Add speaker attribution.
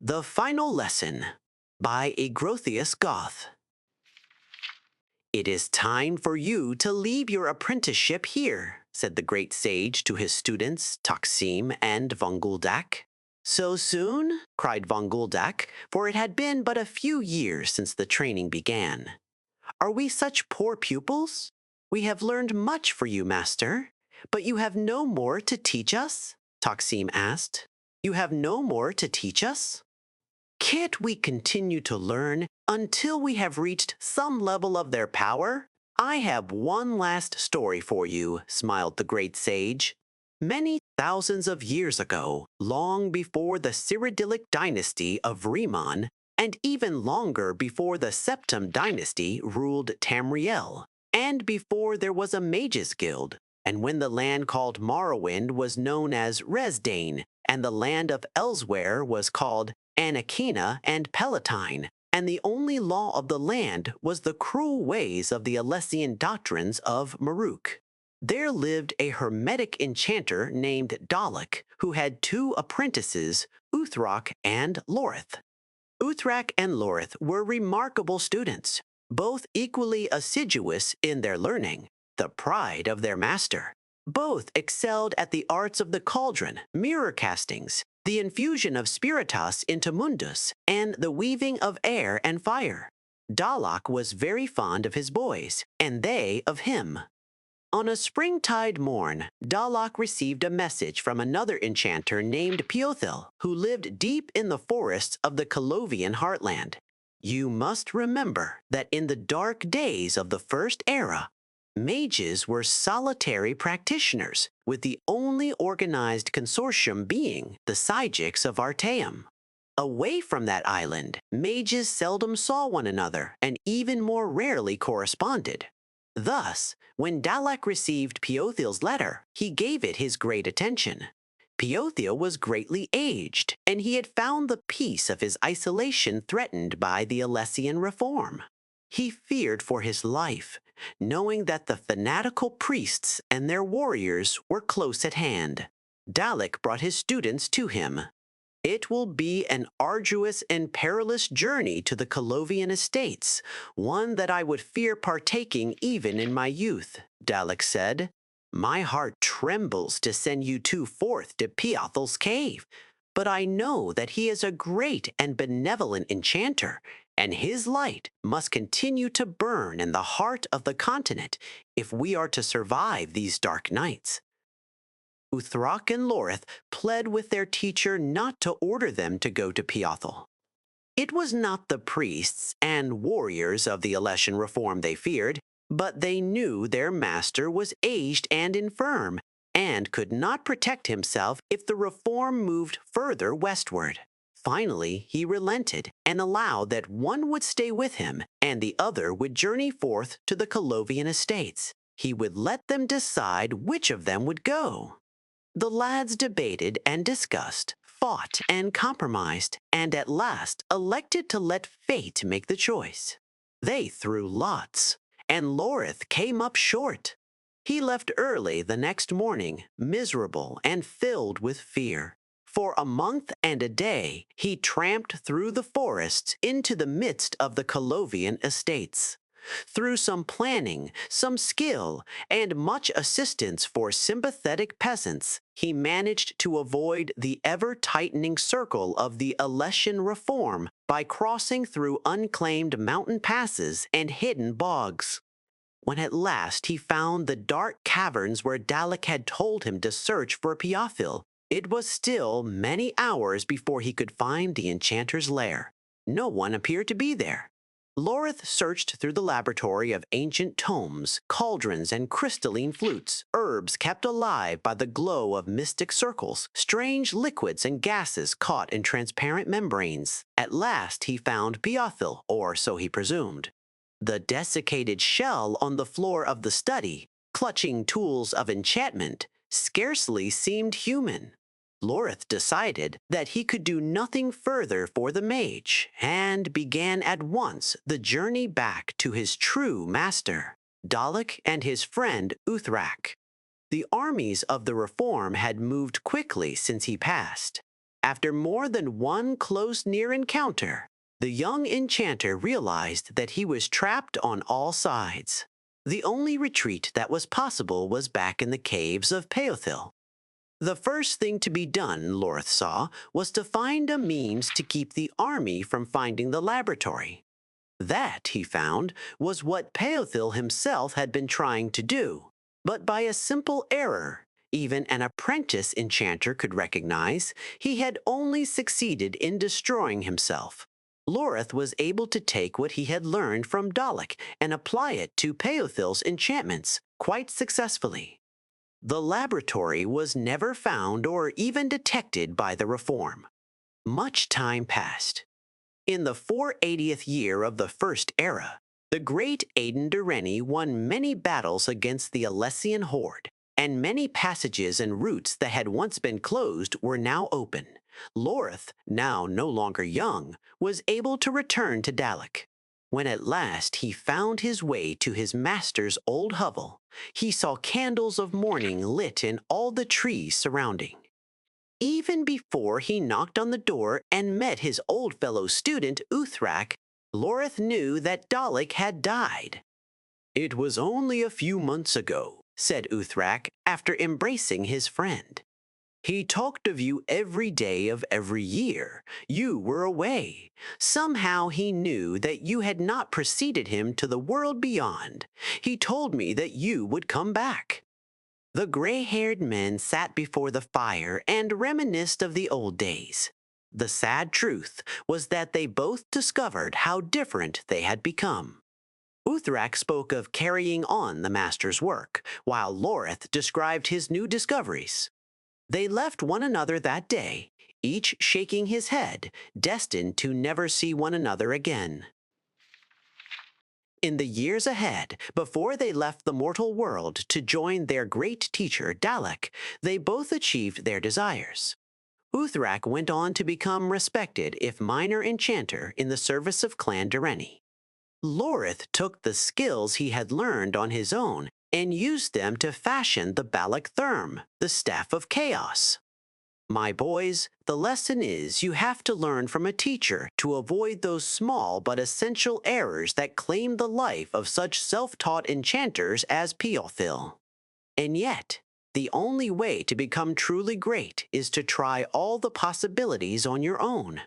Speaker 1: The Final Lesson by Agrotheus Goth. "It is time for you to leave your apprenticeship here," said the great sage to his students Taksim and Vonguldak. "So soon?" cried Vonguldak, for it had been but a few years since the training began. "Are we such poor pupils? We have learned much for you, master, but you have no more to teach us?" Taksim asked. "You have no more to teach us? Can't we continue to learn until we have reached some level of their power?" "I have one last story for you," smiled the great sage. "Many thousands of years ago, long before the Cyrodiilic dynasty of Riemann, and even longer before the Septim dynasty ruled Tamriel, and before there was a mages guild, and when the land called Morrowind was known as Resdane, and the land of Elsewhere was called Anakina and Palatine, and the only law of the land was the cruel ways of the Alessian doctrines of Maruk. There lived a hermetic enchanter named Dalek, who had two apprentices, Uthrak and Lorith. Uthrak and Lorith were remarkable students, both equally assiduous in their learning, the pride of their master. Both excelled at the arts of the cauldron, mirror castings, the infusion of spiritus into mundus, and the weaving of air and fire. Dalek was very fond of his boys, and they of him. On a springtide morn, Dalek received a message from another enchanter named Peothil, who lived deep in the forests of the Colovian heartland. "You must remember that in the dark days of the First Era, mages were solitary practitioners, with the only organized consortium being the Psychics of Artaeum. Away from that island, mages seldom saw one another and even more rarely corresponded. Thus, when Dalek received Peothil's letter, he gave it his great attention. Peothil was greatly aged, and he had found the peace of his isolation threatened by the Alessian reform. He feared for his life, knowing that the fanatical priests and their warriors were close at hand. Dalek brought his students to him. "It will be an arduous and perilous journey to the Colovian estates, one that I would fear partaking even in my youth," Dalek said. "My heart trembles to send you two forth to Peothil's cave, but I know that he is a great and benevolent enchanter, and his light must continue to burn in the heart of the continent if we are to survive these dark nights." Uthrak and Lorith pled with their teacher not to order them to go to Peothil. It was not the priests and warriors of the Alessian reform they feared, but they knew their master was aged and infirm, and could not protect himself if the reform moved further westward. Finally, he relented and allowed that one would stay with him and the other would journey forth to the Colovian estates. He would let them decide which of them would go. The lads debated and discussed, fought and compromised, and at last elected to let fate make the choice. They threw lots, and Lorith came up short. He left early the next morning, miserable and filled with fear. For a month and a day, he tramped through the forests into the midst of the Colovian estates. Through some planning, some skill, and much assistance for sympathetic peasants, he managed to avoid the ever-tightening circle of the Alessian reform by crossing through unclaimed mountain passes and hidden bogs. When at last he found the dark caverns where Dalek had told him to search for Peothil, it was still many hours before he could find the enchanter's lair. No one appeared to be there. Lorith searched through the laboratory of ancient tomes, cauldrons, and crystalline flutes, herbs kept alive by the glow of mystic circles, strange liquids and gases caught in transparent membranes. At last he found Peothil, or so he presumed. The desiccated shell on the floor of the study, clutching tools of enchantment, scarcely seemed human. Lorith decided that he could do nothing further for the mage, and began at once the journey back to his true master, Dalek and his friend Uthrak. The armies of the reform had moved quickly since he passed. After more than one close near encounter, the young enchanter realized that he was trapped on all sides. The only retreat that was possible was back in the caves of Peothil. The first thing to be done, Lorth saw, was to find a means to keep the army from finding the laboratory. That, he found, was what Peothil himself had been trying to do, but by a simple error, even an apprentice enchanter could recognize, he had only succeeded in destroying himself. Lorth was able to take what he had learned from Dalek and apply it to Peothil's enchantments quite successfully. The laboratory was never found or even detected by the reform. Much time passed. In the 480th year of the First Era, the great Aiden Durrani won many battles against the Alessian horde, and many passages and routes that had once been closed were now open. Lorth, now no longer young, was able to return to Dalek. When at last he found his way to his master's old hovel, he saw candles of morning lit in all the trees surrounding. Even before he knocked on the door and met his old fellow student, Uthrak, Lorth knew that Dalek had died. "It was only a few months ago," said Uthrak after embracing his friend. "He talked of you every day of every year. You were away. Somehow he knew that you had not preceded him to the world beyond. He told me that you would come back." The gray-haired men sat before the fire and reminisced of the old days. The sad truth was that they both discovered how different they had become. Uthrak spoke of carrying on the master's work, while Lorth described his new discoveries. They left one another that day, each shaking his head, destined to never see one another again. In the years ahead, before they left the mortal world to join their great teacher, Dalek, they both achieved their desires. Uthrak went on to become respected, if minor enchanter, in the service of Clan Durrani. Lorth took the skills he had learned on his own and used them to fashion the Balak Therm, the Staff of Chaos. My boys, the lesson is you have to learn from a teacher to avoid those small but essential errors that claim the life of such self-taught enchanters as Peothil. And yet, the only way to become truly great is to try all the possibilities on your own.